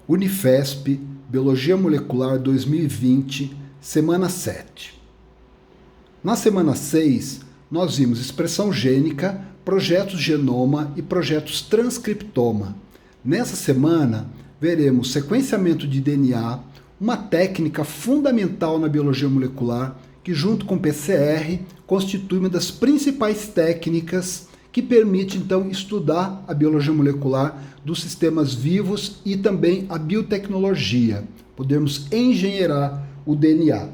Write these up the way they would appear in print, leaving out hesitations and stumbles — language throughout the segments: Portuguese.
Unifesp, Biologia Molecular 2020, semana 7. Na semana 6, nós vimos expressão gênica, projetos genoma e projetos transcriptoma. Nessa semana, veremos sequenciamento de DNA, uma técnica fundamental na biologia molecular que, junto com PCR, constitui uma das principais técnicas que permite, então, estudar a biologia molecular dos sistemas vivos e também a biotecnologia. Podemos engenheirar o DNA.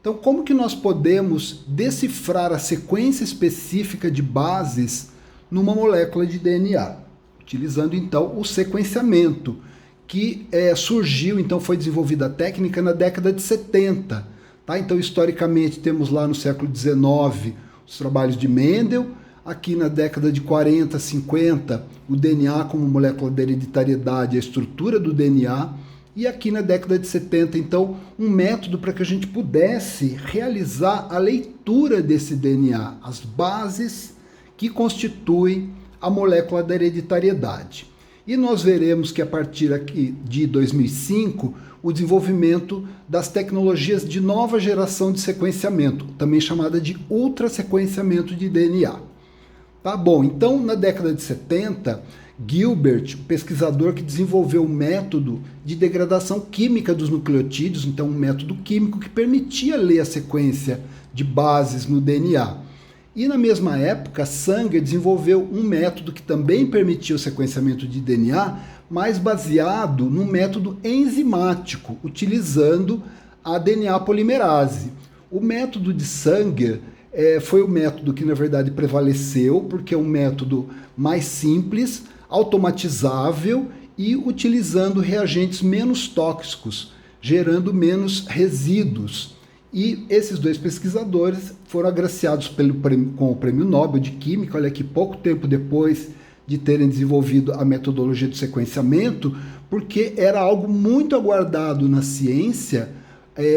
Então, como que nós podemos decifrar a sequência específica de bases numa molécula de DNA? Utilizando, então, o sequenciamento, que surgiu, então, foi desenvolvida a técnica na década de 70. Tá? Então, historicamente, temos lá no século XIX os trabalhos de Mendel. Aqui na década de 40, 50, o DNA como molécula da hereditariedade, a estrutura do DNA. E aqui na década de 70, então, um método para que a gente pudesse realizar a leitura desse DNA, as bases que constituem a molécula da hereditariedade. E nós veremos que a partir aqui de 2005, o desenvolvimento das tecnologias de nova geração de sequenciamento, também chamada de ultrasequenciamento de DNA. Tá bom, então na década de 70, Gilbert, o pesquisador que desenvolveu o método de degradação química dos nucleotídeos, então um método químico que permitia ler a sequência de bases no DNA. E na mesma época, Sanger desenvolveu um método que também permitia o sequenciamento de DNA, mas baseado no método enzimático, utilizando a DNA polimerase. O método de Sanger foi o método que, na verdade, prevaleceu, porque é um método mais simples, automatizável e utilizando reagentes menos tóxicos, gerando menos resíduos. E esses dois pesquisadores foram agraciados com o Prêmio Nobel de Química, olha aqui, pouco tempo depois de terem desenvolvido a metodologia de sequenciamento, porque era algo muito aguardado na ciência,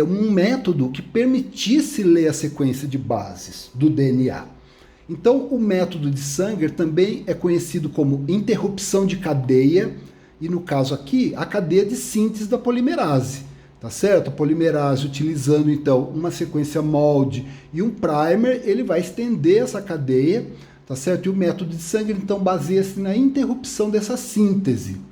um método que permitisse ler a sequência de bases do DNA. Então, o método de Sanger também é conhecido como interrupção de cadeia, e no caso aqui, a cadeia de síntese da polimerase, tá certo? A polimerase utilizando, então, uma sequência molde e um primer, ele vai estender essa cadeia, tá certo? E o método de Sanger, então, baseia-se na interrupção dessa síntese.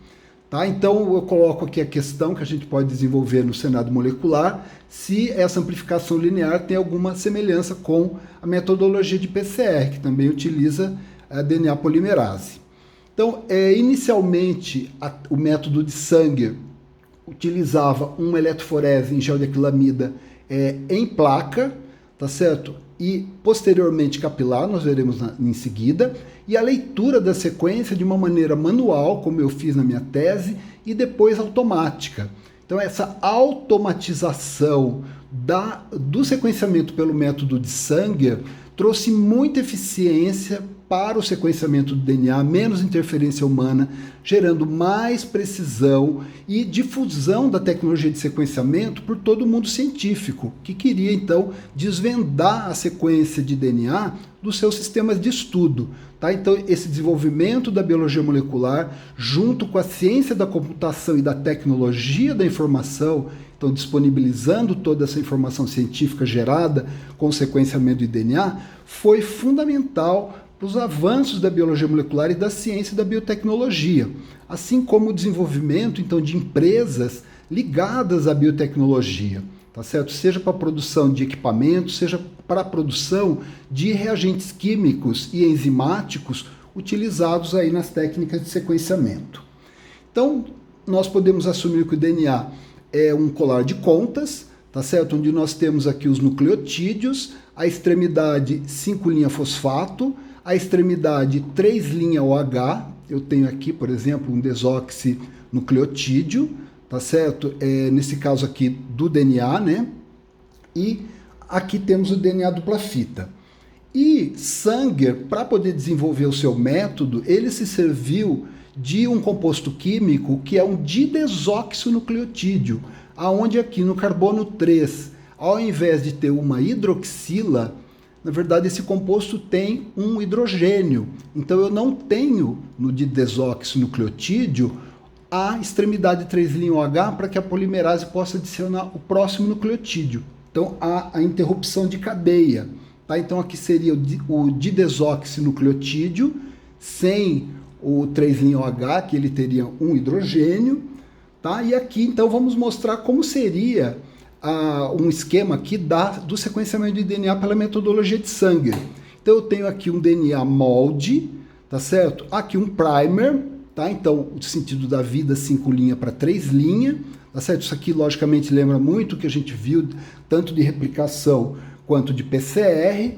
Tá? Então, eu coloco aqui a questão que a gente pode desenvolver no cenário molecular, se essa amplificação linear tem alguma semelhança com a metodologia de PCR, que também utiliza a DNA polimerase. Então, inicialmente, o método de Sanger utilizava uma eletroforese em gel de acrilamida em placa, tá certo? E posteriormente capilar, nós veremos em seguida, e a leitura da sequência de uma maneira manual, como eu fiz na minha tese, e depois automática. Então essa automatização do sequenciamento pelo método de Sanger trouxe muita eficiência para o sequenciamento do DNA, menos interferência humana, gerando mais precisão e difusão da tecnologia de sequenciamento por todo o mundo científico, que queria então desvendar a sequência de DNA dos seus sistemas de estudo. Tá? Então, esse desenvolvimento da biologia molecular, junto com a ciência da computação e da tecnologia da informação, então disponibilizando toda essa informação científica gerada com o sequenciamento de DNA, foi fundamental para os avanços da biologia molecular e da ciência da biotecnologia, assim como o desenvolvimento, então, de empresas ligadas à biotecnologia, tá certo? Seja para a produção de equipamentos, seja para a produção de reagentes químicos e enzimáticos utilizados aí nas técnicas de sequenciamento. Então, nós podemos assumir que o DNA é um colar de contas, tá certo? Onde nós temos aqui os nucleotídeos, a extremidade 5' fosfato, a extremidade 3' OH, eu tenho aqui, por exemplo, um desoxinucleotídeo, tá certo? Nesse caso aqui do DNA, né? E aqui temos o DNA dupla fita. E Sanger, para poder desenvolver o seu método, ele se serviu de um composto químico que é um didesoxinucleotídeo, aonde aqui no carbono 3, ao invés de ter uma hidroxila, na verdade esse composto tem um hidrogênio. Então eu não tenho no didesoxinucleotídeo a extremidade 3' OH para que a polimerase possa adicionar o próximo nucleotídeo. Então, há a interrupção de cadeia. Tá? Então, aqui seria o didesoxinucleotídeo sem o 3' OH, que ele teria um hidrogênio. Tá? E aqui, então, vamos mostrar como seria um esquema aqui do sequenciamento de DNA pela metodologia de Sanger. Então, eu tenho aqui um DNA molde, tá certo? Aqui um primer, tá? Então, o sentido da vida, 5' para 3', tá certo? Isso aqui, logicamente, lembra muito o que a gente viu, tanto de replicação quanto de PCR,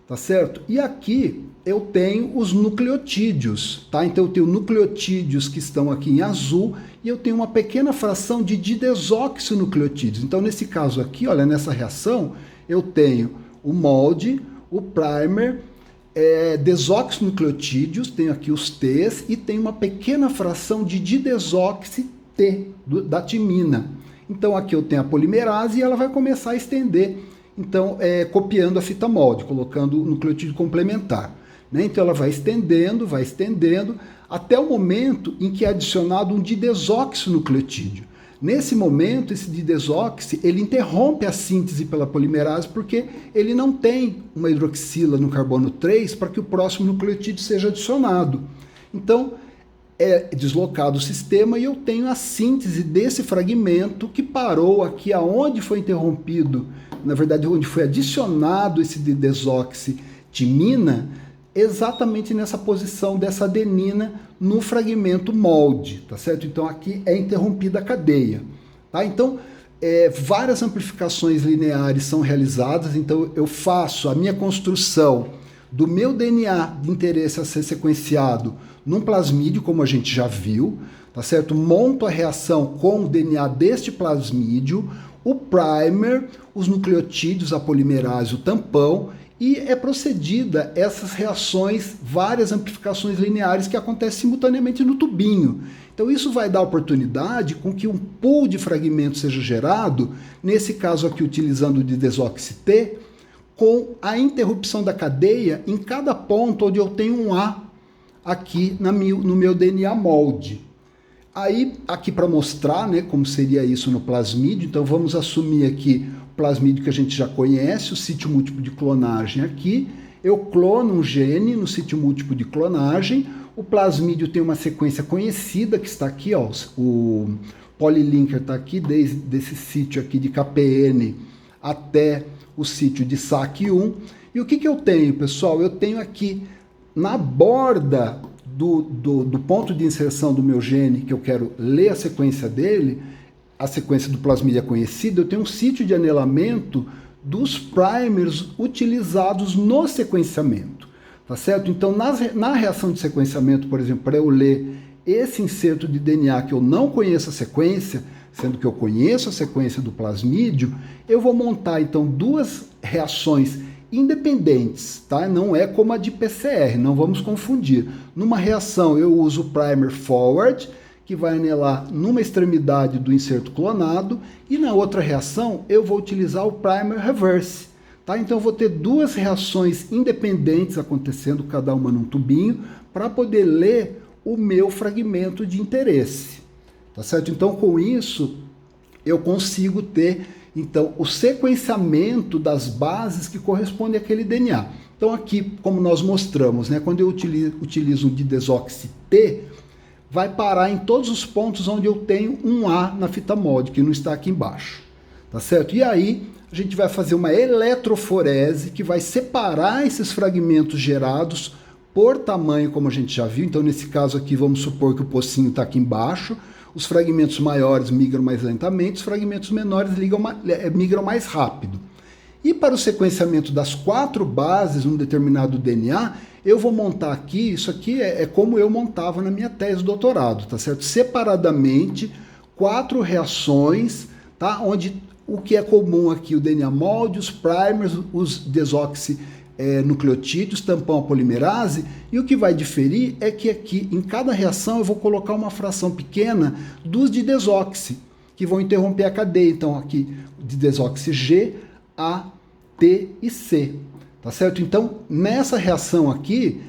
tá certo? E aqui eu tenho os nucleotídeos, tá? Então, eu tenho nucleotídeos que estão aqui em azul e eu tenho uma pequena fração de didesoxinucleotídeos. Então, nesse caso aqui, olha, nessa reação, eu tenho o molde, o primer, desoxinucleotídeos, tenho aqui os T's e tenho uma pequena fração de didesoxi-T, da timina. Então aqui eu tenho a polimerase e ela vai começar a estender, então copiando a fita molde, colocando o nucleotídeo complementar. Né? Então ela vai estendendo, até o momento em que é adicionado um didesoxinucleotídeo. Nesse momento, esse didesoxi, ele interrompe a síntese pela polimerase porque ele não tem uma hidroxila no carbono 3 para que o próximo nucleotídeo seja adicionado. Então, é deslocado o sistema e eu tenho a síntese desse fragmento que parou aqui aonde foi interrompido, na verdade, onde foi adicionado esse didesoxi-timina, exatamente nessa posição dessa adenina no fragmento molde, tá certo? Então aqui é interrompida a cadeia, tá? Então várias amplificações lineares são realizadas, então eu faço a minha construção do meu DNA de interesse a ser sequenciado num plasmídio, como a gente já viu, tá certo? Monto a reação com o DNA deste plasmídio, o primer, os nucleotídeos, a polimerase, o tampão, e é procedida essas reações, várias amplificações lineares que acontecem simultaneamente no tubinho. Então isso vai dar oportunidade com que um pool de fragmentos seja gerado, nesse caso aqui utilizando o didesoxi-T, com a interrupção da cadeia em cada ponto onde eu tenho um A aqui no meu DNA molde. Aí, aqui para mostrar, né, como seria isso no plasmídio, então vamos assumir aqui o plasmídio que a gente já conhece, o sítio múltiplo de clonagem aqui. Eu clono um gene no sítio múltiplo de clonagem. O plasmídio tem uma sequência conhecida que está aqui, ó, o polylinker está aqui, desde esse sítio aqui de KPN até o sítio de SAC1. E o que eu tenho, pessoal? Eu tenho aqui na borda do ponto de inserção do meu gene, que eu quero ler a sequência dele, a sequência do plasmídia conhecida, eu tenho um sítio de anelamento dos primers utilizados no sequenciamento, tá certo? Então, na reação de sequenciamento, por exemplo, para eu ler esse inserto de DNA que eu não conheço a sequência, sendo que eu conheço a sequência do plasmídio, eu vou montar, então, duas reações independentes, tá? Não é como a de PCR, não vamos confundir. Numa reação eu uso o primer forward, que vai anelar numa extremidade do inserto clonado, e na outra reação eu vou utilizar o primer reverse, tá? Então eu vou ter duas reações independentes acontecendo, cada uma num tubinho, para poder ler o meu fragmento de interesse, tá certo? Então com isso eu consigo ter então o sequenciamento das bases que correspondem àquele DNA. Então aqui, como nós mostramos, né, quando eu utilizo um didesoxi-T, vai parar em todos os pontos onde eu tenho um A na fita molde, que não está aqui embaixo, tá certo? E aí a gente vai fazer uma eletroforese que vai separar esses fragmentos gerados por tamanho, como a gente já viu. Então nesse caso aqui vamos supor que o pocinho está aqui embaixo, os fragmentos maiores migram mais lentamente, os fragmentos menores migram mais rápido. E para o sequenciamento das 4 bases num determinado DNA, eu vou montar aqui, isso aqui é como eu montava na minha tese de doutorado, tá certo? Separadamente, 4 reações, tá? Onde o que é comum aqui, o DNA molde, os primers, os desoxinucleotídeos, tampão a polimerase, e o que vai diferir é que aqui, em cada reação, eu vou colocar uma fração pequena dos de desoxi, que vão interromper a cadeia. Então, aqui, de desoxi G, A, T e C, tá certo? Então, nessa reação aqui,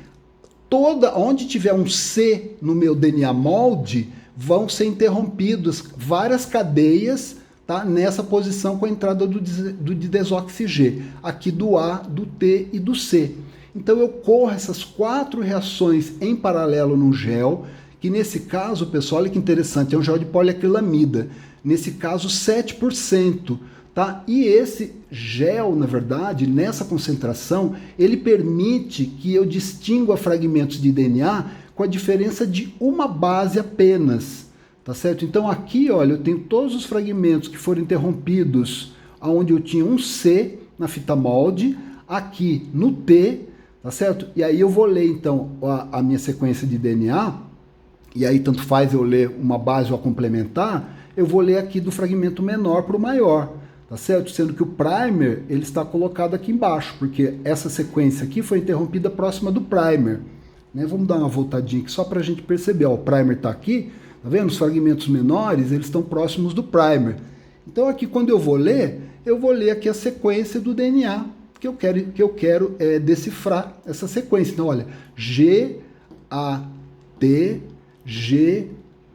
onde tiver um C no meu DNA molde, vão ser interrompidos várias cadeias, tá, nessa posição com a entrada do didesoxi-G, aqui do A, do T e do C. Então eu corro essas 4 reações em paralelo num gel, que nesse caso, pessoal, olha que interessante, é um gel de poliacrilamida, nesse caso 7%. Tá? E esse gel, na verdade, nessa concentração, ele permite que eu distingua fragmentos de DNA com a diferença de uma base apenas, tá certo? Então aqui, olha, eu tenho todos os fragmentos que foram interrompidos onde eu tinha um C na fita molde, aqui no T, tá certo? E aí eu vou ler, então, a minha sequência de DNA, e aí tanto faz eu ler uma base ou a complementar, eu vou ler aqui do fragmento menor para o maior, tá certo? Sendo que o primer, ele está colocado aqui embaixo, porque essa sequência aqui foi interrompida próxima do primer, né? Vamos dar uma voltadinha aqui só para a gente perceber, ó, o primer está aqui, tá vendo? Os fragmentos menores, eles estão próximos do primer. Então aqui quando eu vou ler aqui a sequência do DNA, que eu quero decifrar essa sequência. Então olha, G, A, T, G,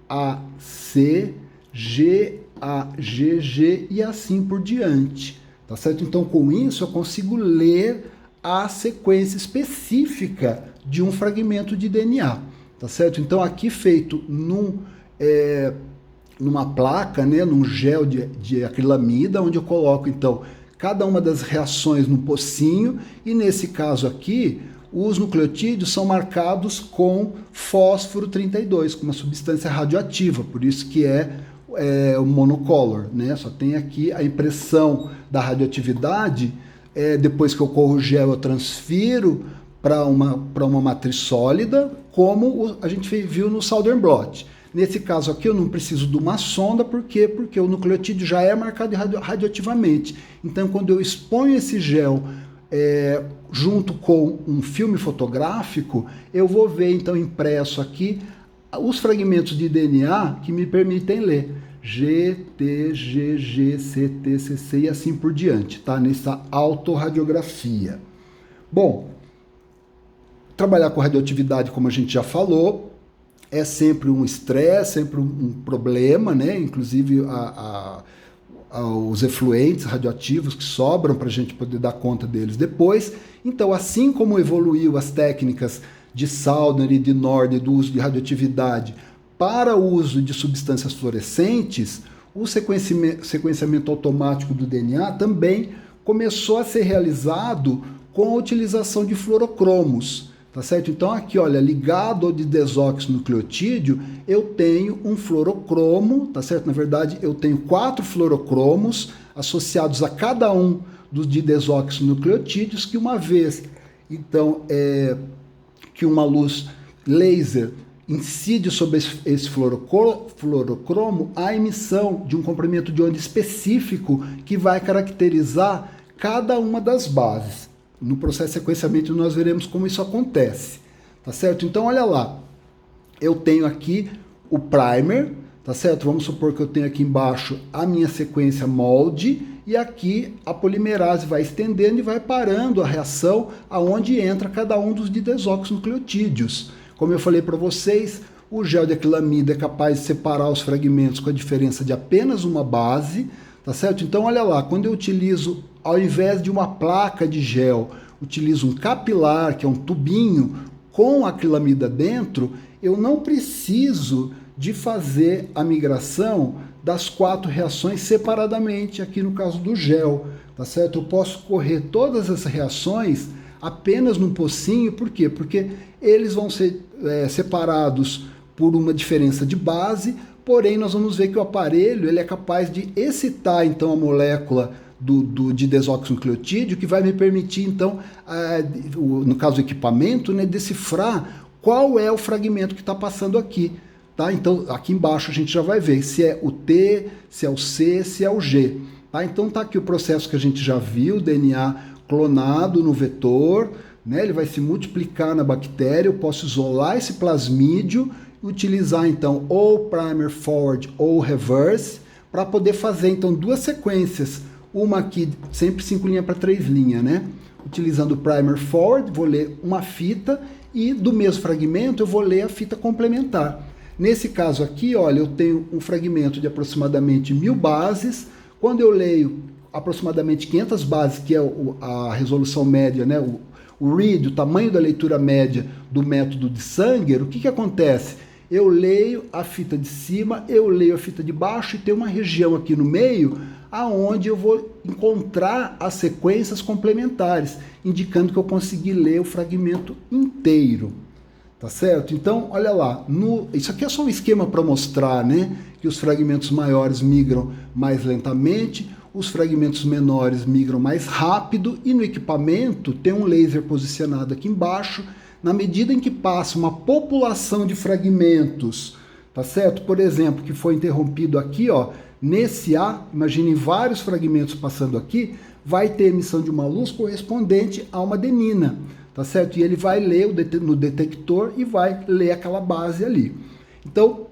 A, C, G, A, G, G e assim por diante, tá certo? Então com isso eu consigo ler a sequência específica de um fragmento de DNA, tá certo? Então aqui feito numa placa, né, num gel de acrilamida, onde eu coloco então cada uma das reações num pocinho, e nesse caso aqui os nucleotídeos são marcados com fósforo 32, com uma substância radioativa, por isso que é o monocolor, né? Só tem aqui a impressão da radioatividade, depois que eu corro o gel eu transfiro para uma matriz sólida, como a gente viu no Southern Blot. Nesse caso aqui eu não preciso de uma sonda, por quê? Porque o nucleotídeo já é marcado radioativamente. Então quando eu exponho esse gel junto com um filme fotográfico, eu vou ver então impresso aqui os fragmentos de DNA que me permitem ler G, T, G, G, C, T, C, C e assim por diante, tá? Nessa autorradiografia. Bom, trabalhar com radioatividade, como a gente já falou, é sempre um estresse, sempre um problema, né? Inclusive os efluentes radioativos que sobram para a gente poder dar conta deles depois. Então, assim como evoluiu as técnicas de Southern e de Norden do uso de radioatividade para o uso de substâncias fluorescentes, o sequenciamento automático do DNA também começou a ser realizado com a utilização de fluorocromos, tá certo? Então aqui, olha, ligado ao desoxinucleotídeo, eu tenho um fluorocromo, tá certo? Na verdade, eu tenho 4 fluorocromos associados a cada um dos desoxinucleotídeos, que uma vez, então, que uma luz laser incide sobre esse fluorocromo, a emissão de um comprimento de onda específico que vai caracterizar cada uma das bases. No processo de sequenciamento nós veremos como isso acontece, tá certo? Então olha lá, eu tenho aqui o primer, tá certo? Vamos supor que eu tenho aqui embaixo a minha sequência molde, e aqui a polimerase vai estendendo e vai parando a reação aonde entra cada um dos desoxinucleotídeos. Como eu falei para vocês, o gel de acrilamida é capaz de separar os fragmentos com a diferença de apenas uma base, tá certo? Então olha lá, quando eu utilizo, ao invés de uma placa de gel, utilizo um capilar, que é um tubinho com acrilamida dentro, eu não preciso de fazer a migração das 4 reações separadamente, aqui no caso do gel, tá certo? Eu posso correr todas as reações apenas num pocinho, por quê? Porque eles vão ser separados por uma diferença de base, porém nós vamos ver que o aparelho ele é capaz de excitar então a molécula de desoxinucleotídeo, que vai me permitir então, no caso do equipamento, né, decifrar qual é o fragmento que está passando aqui. Tá? Então aqui embaixo a gente já vai ver se é o T, se é o C, se é o G. Tá? Então tá aqui o processo que a gente já viu, DNA clonado no vetor, né? Ele vai se multiplicar na bactéria, eu posso isolar esse plasmídio e utilizar então ou primer forward ou reverse para poder fazer então 2 sequências, uma aqui sempre 5 linhas para 3 linhas, né? Utilizando o primer forward, vou ler uma fita e do mesmo fragmento eu vou ler a fita complementar. Nesse caso aqui, olha, eu tenho um fragmento de aproximadamente 1000 bases. Quando eu leio aproximadamente 500 bases, que é a resolução média, né, o read, o tamanho da leitura média do método de Sanger, o que acontece? Eu leio a fita de cima, eu leio a fita de baixo e tem uma região aqui no meio aonde eu vou encontrar as sequências complementares, indicando que eu consegui ler o fragmento inteiro. Tá certo? Então, olha lá, isso aqui é só um esquema para mostrar, né, que os fragmentos maiores migram mais lentamente, os fragmentos menores migram mais rápido, e no equipamento tem um laser posicionado aqui embaixo. Na medida em que passa uma população de fragmentos, tá certo? Por exemplo, que foi interrompido aqui, ó, nesse A, imaginem vários fragmentos passando aqui, vai ter emissão de uma luz correspondente a uma adenina, tá certo? E ele vai ler no detector e vai ler aquela base ali. Então,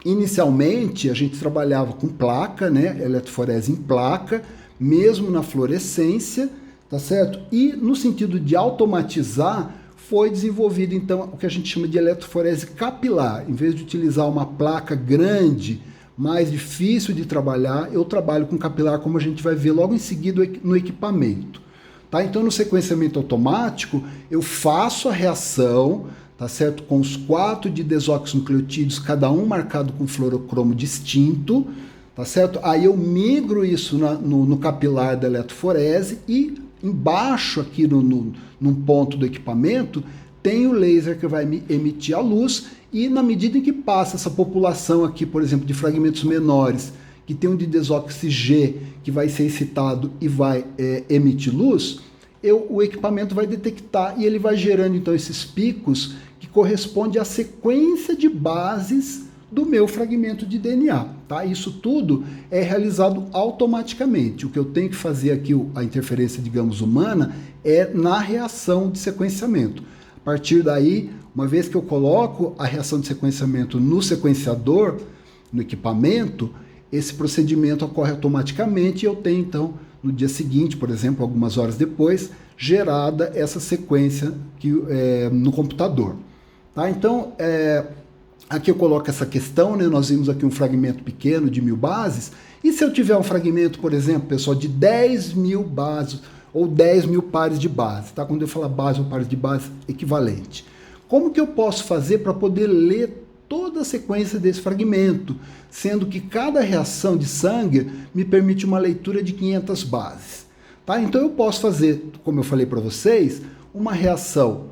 inicialmente, a gente trabalhava com placa, né? Eletroforese em placa, mesmo na fluorescência, tá certo? E no sentido de automatizar, foi desenvolvido, então, o que a gente chama de eletroforese capilar. Em vez de utilizar uma placa grande, mais difícil de trabalhar, eu trabalho com capilar, como a gente vai ver logo em seguida no equipamento. Tá? Então, no sequenciamento automático, eu faço a reação, tá certo? Com os 4 de desoxinucleotídeos, cada um marcado com fluorocromo distinto, tá certo? Aí eu migro isso no capilar da eletroforese e embaixo aqui num ponto do equipamento tem o laser que vai emitir a luz, e na medida em que passa essa população aqui, por exemplo, de fragmentos menores, que tem um de desoxi G que vai ser excitado e vai emitir luz, o equipamento vai detectar e ele vai gerando então esses picos que correspondem à sequência de bases do meu fragmento de DNA, tá? Isso tudo é realizado automaticamente. O que eu tenho que fazer aqui, a interferência, digamos, humana, é na reação de sequenciamento. A partir daí, uma vez que eu coloco a reação de sequenciamento no sequenciador, no equipamento, esse procedimento ocorre automaticamente e eu tenho, então, no dia seguinte, por exemplo, algumas horas depois, gerada essa sequência no computador. Tá? Então, aqui eu coloco essa questão, né? Nós vimos aqui um fragmento pequeno de 1000 bases, e se eu tiver um fragmento, por exemplo, pessoal, de 10.000 bases, ou 10.000 pares de base, tá? Quando eu falar base ou pares de base, equivalente. Como que eu posso fazer para poder ler toda a sequência desse fragmento, sendo que cada reação de Sanger me permite uma leitura de 500 bases? Tá? Então eu posso fazer, como eu falei para vocês, uma reação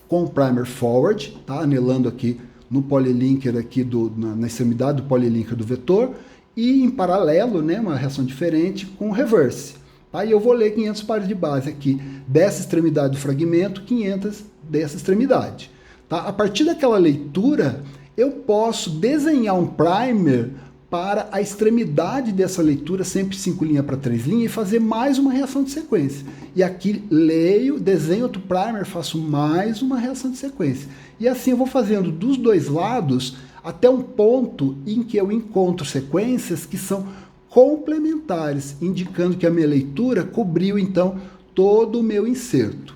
com o primer forward, tá? Anelando aqui no polylinker aqui na extremidade do polylinker do vetor, e em paralelo, né, uma reação diferente com o reverse. Tá? E eu vou ler 500 pares de base aqui dessa extremidade do fragmento, 500 dessa extremidade. Tá? A partir daquela leitura, eu posso desenhar um primer para a extremidade dessa leitura, sempre 5 linhas para 3 linhas, e fazer mais uma reação de sequência. E aqui leio, desenho outro primer, faço mais uma reação de sequência. E assim eu vou fazendo dos dois lados até um ponto em que eu encontro sequências que são complementares, indicando que a minha leitura cobriu, então, todo o meu inserto.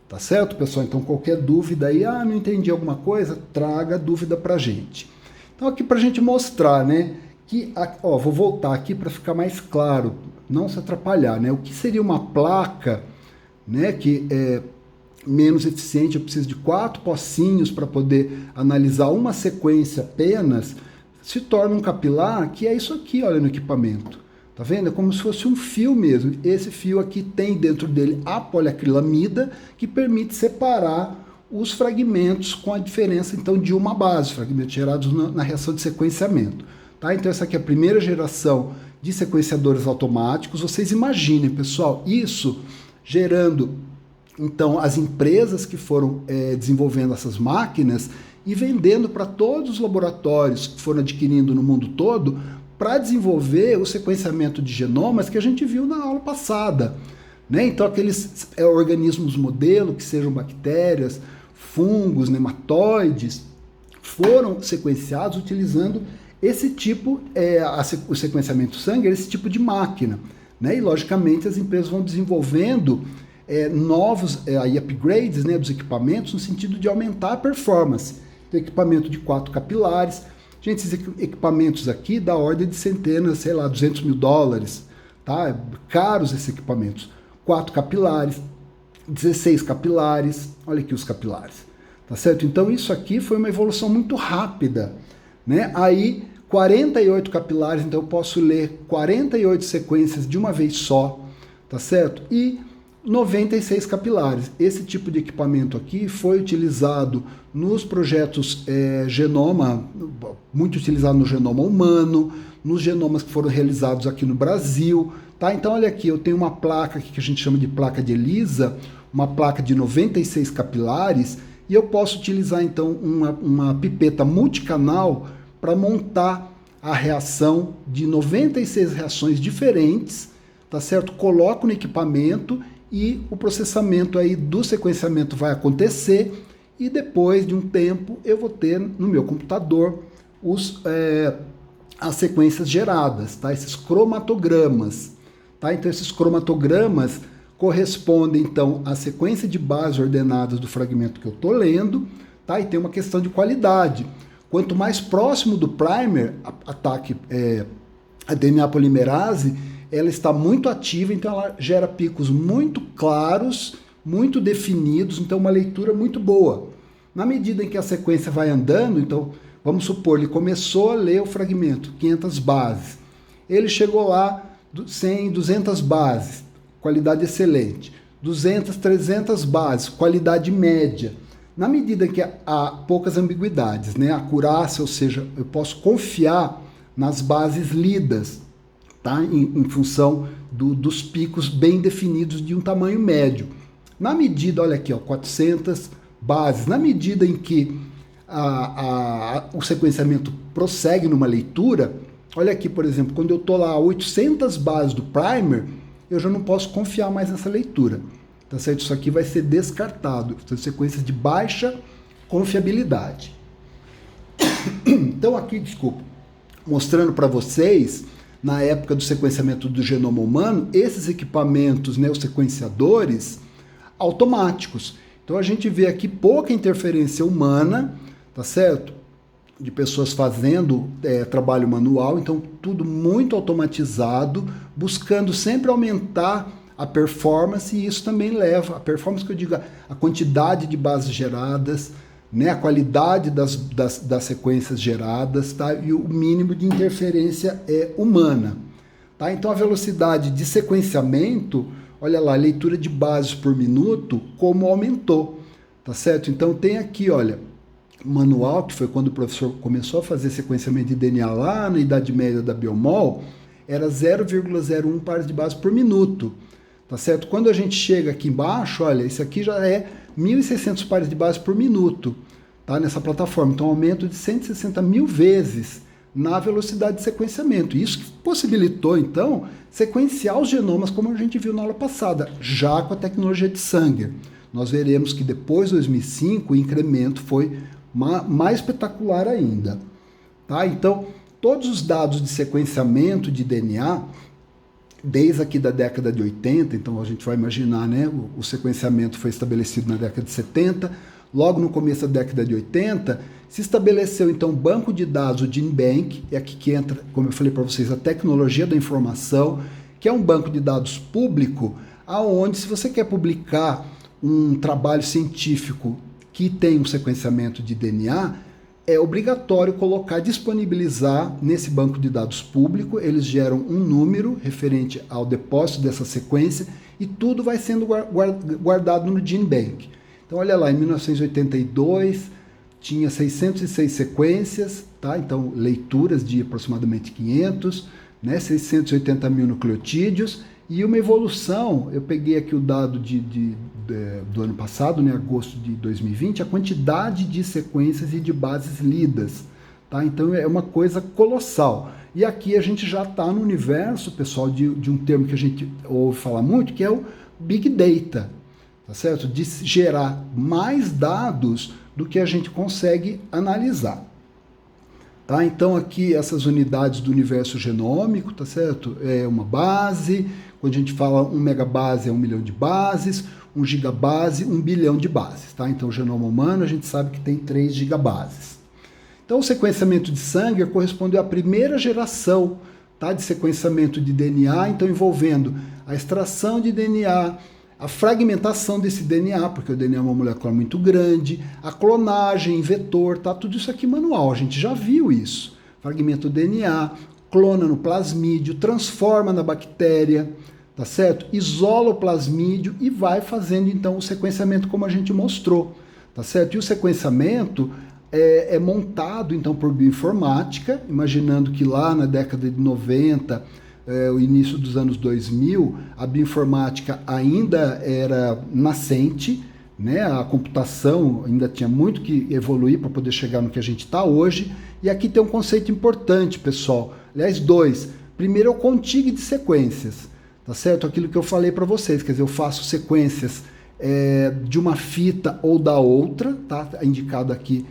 Tá certo, pessoal? Então, qualquer dúvida aí, não entendi alguma coisa, traga dúvida pra gente. Então, aqui pra gente mostrar, né, que, vou voltar aqui para ficar mais claro, não se atrapalhar, né? O que seria uma placa, né, que é menos eficiente, eu preciso de 4 pocinhos para poder analisar uma sequência apenas, se torna um capilar, que é isso aqui, olha, no equipamento. Tá vendo? É como se fosse um fio mesmo. Esse fio aqui tem dentro dele a poliacrilamida, que permite separar os fragmentos com a diferença, então, de uma base, fragmentos gerados na reação de sequenciamento. Tá? Então, essa aqui é a primeira geração de sequenciadores automáticos. Vocês imaginem, pessoal, isso gerando, então, as empresas que foram desenvolvendo essas máquinas e vendendo para todos os laboratórios que foram adquirindo no mundo todo para desenvolver o sequenciamento de genomas que a gente viu na aula passada. Né? Então, aqueles organismos modelo, que sejam bactérias, fungos, nematóides, foram sequenciados utilizando esse tipo, o sequenciamento Sanger, esse tipo de máquina. Né? E, logicamente, as empresas vão desenvolvendo novos upgrades, né, dos equipamentos, no sentido de aumentar a performance. Tem equipamento de 4 capilares, Gente, esses equipamentos aqui da ordem de centenas, sei lá, $200 mil, tá? Caros esses equipamentos. 4 capilares, 16 capilares, olha aqui os capilares, tá certo? Então isso aqui foi uma evolução muito rápida, né? Aí 48 capilares, então eu posso ler 48 sequências de uma vez só, tá certo? E 96 capilares. Esse tipo de equipamento aqui foi utilizado nos projetos genoma, muito utilizado no genoma humano, nos genomas que foram realizados aqui no Brasil, tá? Então olha aqui, eu tenho uma placa aqui que a gente chama de placa de ELISA, uma placa de 96 capilares, e eu posso utilizar então uma pipeta multicanal para montar a reação de 96 reações diferentes, tá certo? Coloco no equipamento e o processamento aí do sequenciamento vai acontecer e depois de um tempo eu vou ter no meu computador as sequências geradas, tá? Esses cromatogramas, tá? Então esses cromatogramas correspondem então à sequência de bases ordenadas do fragmento que eu estou lendo, tá? E tem uma questão de qualidade. Quanto mais próximo do primer, a DNA polimerase, ela está muito ativa, então ela gera picos muito claros, muito definidos, então uma leitura muito boa. Na medida em que a sequência vai andando, então vamos supor, ele começou a ler o fragmento, 500 bases. Ele chegou lá, 100, 200 bases, qualidade excelente. 200, 300 bases, qualidade média. Na medida que há poucas ambiguidades, né? A acurácia, ou seja, eu posso confiar nas bases lidas, tá? Em função dos picos bem definidos de um tamanho médio. Na medida, olha aqui, ó, 400 bases, na medida em que o sequenciamento prossegue numa leitura, olha aqui, por exemplo, quando eu estou lá a 800 bases do primer, eu já não posso confiar mais nessa leitura. Tá certo? Isso aqui vai ser descartado. São sequências de baixa confiabilidade. Então aqui, desculpa, mostrando para vocês, na época do sequenciamento do genoma humano, esses equipamentos, né, os sequenciadores automáticos. Então a gente vê aqui pouca interferência humana, tá certo? De pessoas fazendo trabalho manual, então tudo muito automatizado, buscando sempre aumentar a performance, e isso também leva, a performance que eu digo, a quantidade de bases geradas, né, a qualidade das sequências geradas, tá, e o mínimo de interferência humana. Tá? Então a velocidade de sequenciamento, olha lá, leitura de bases por minuto, como aumentou, tá certo? Então tem aqui, olha, manual, que foi quando o professor começou a fazer sequenciamento de DNA lá na Idade Média da Biomol, era 0,01 pares de bases por minuto. Tá certo? Quando a gente chega aqui embaixo, olha, isso aqui já é 1.600 pares de base por minuto, tá? Nessa plataforma. Então, aumento de 160 mil vezes na velocidade de sequenciamento. Isso que possibilitou, então, sequenciar os genomas, como a gente viu na aula passada, já com a tecnologia de Sanger. Nós veremos que depois de 2005, o incremento foi mais espetacular ainda. Tá? Então, todos os dados de sequenciamento de DNA, desde aqui da década de 80, então a gente vai imaginar, né, o sequenciamento foi estabelecido na década de 70, logo no começo da década de 80, se estabeleceu então um banco de dados, o GenBank, é aqui que entra, como eu falei para vocês, a tecnologia da informação, que é um banco de dados público, aonde se você quer publicar um trabalho científico que tem um sequenciamento de DNA, é obrigatório colocar, disponibilizar nesse banco de dados público, eles geram um número referente ao depósito dessa sequência e tudo vai sendo guardado no GenBank. Então olha lá, em 1982 tinha 606 sequências, tá? Então leituras de aproximadamente 500, né? 680 mil nucleotídeos e uma evolução, eu peguei aqui o dado do ano passado, né, agosto de 2020, a quantidade de sequências e de bases lidas, tá? Então é uma coisa colossal. E aqui a gente já está no universo, pessoal, de um termo que a gente ouve falar muito, que é o Big Data, tá certo? De gerar mais dados do que a gente consegue analisar. Tá? Então aqui essas unidades do universo genômico, tá certo? É uma base, quando a gente fala 1 megabase é 1 milhão de bases, 1 gigabase, 1 bilhão de bases, tá? Então o genoma humano a gente sabe que tem 3 gigabases. Então, o sequenciamento de Sanger correspondeu à primeira geração, tá, de sequenciamento de DNA, então envolvendo a extração de DNA, a fragmentação desse DNA, porque o DNA é uma molécula muito grande, a clonagem em vetor, tá, tudo isso aqui manual, a gente já viu isso. Fragmenta o DNA, clona no plasmídio, transforma na bactéria, tá certo? Isola o plasmídio e vai fazendo então o sequenciamento como a gente mostrou, tá certo? E o sequenciamento é montado então por bioinformática, imaginando que lá na década de 90, o início dos anos 2000, a bioinformática ainda era nascente, né? A computação ainda tinha muito que evoluir para poder chegar no que a gente está hoje. E aqui tem um conceito importante, pessoal. Aliás, dois. Primeiro é o contigo de sequências, tá certo? Aquilo que eu falei para vocês, quer dizer, eu faço sequências de uma fita ou da outra, tá? Indicado aqui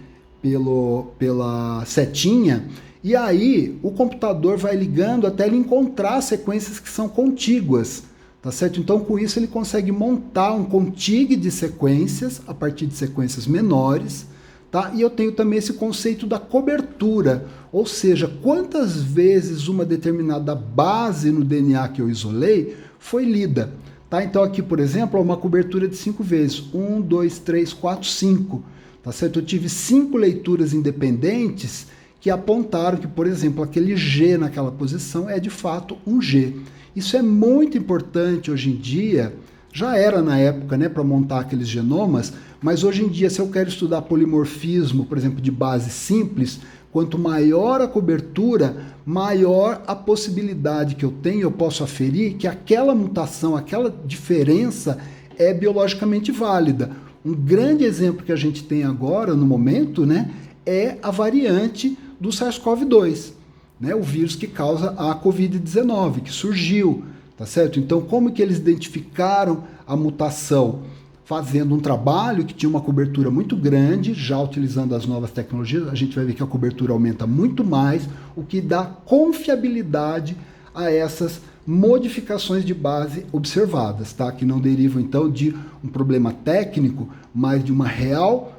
pela setinha. E aí o computador vai ligando até ele encontrar sequências que são contíguas, tá certo? Então com isso ele consegue montar um contigo de sequências a partir de sequências menores, tá? E eu tenho também esse conceito da cobertura, ou seja, quantas vezes uma determinada base no DNA que eu isolei foi lida, tá? Então aqui, por exemplo, uma cobertura de 5 vezes, 1, 2, 3, 4, 5, tá certo? Eu tive 5 leituras independentes que apontaram que, por exemplo, aquele G naquela posição é de fato um G. Isso é muito importante hoje em dia, já era na época, né, para montar aqueles genomas, mas hoje em dia, se eu quero estudar polimorfismo, por exemplo, de base simples, quanto maior a cobertura, maior a possibilidade que eu tenho, eu posso aferir que aquela mutação, aquela diferença é biologicamente válida. Um grande exemplo que a gente tem agora, no momento, né, é a variante do SARS-CoV-2, né, o vírus que causa a Covid-19, que surgiu, tá certo? Então, como que eles identificaram a mutação? Fazendo um trabalho que tinha uma cobertura muito grande, já utilizando as novas tecnologias, a gente vai ver que a cobertura aumenta muito mais, o que dá confiabilidade a essas modificações de base observadas, tá? Que não derivam, então, de um problema técnico, mas de uma real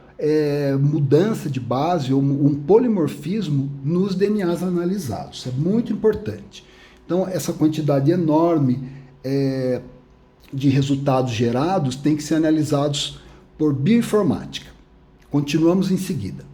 mudança de base ou um polimorfismo nos DNAs analisados. Isso é muito importante. Então, essa quantidade enorme de resultados gerados tem que ser analisados por bioinformática. Continuamos em seguida.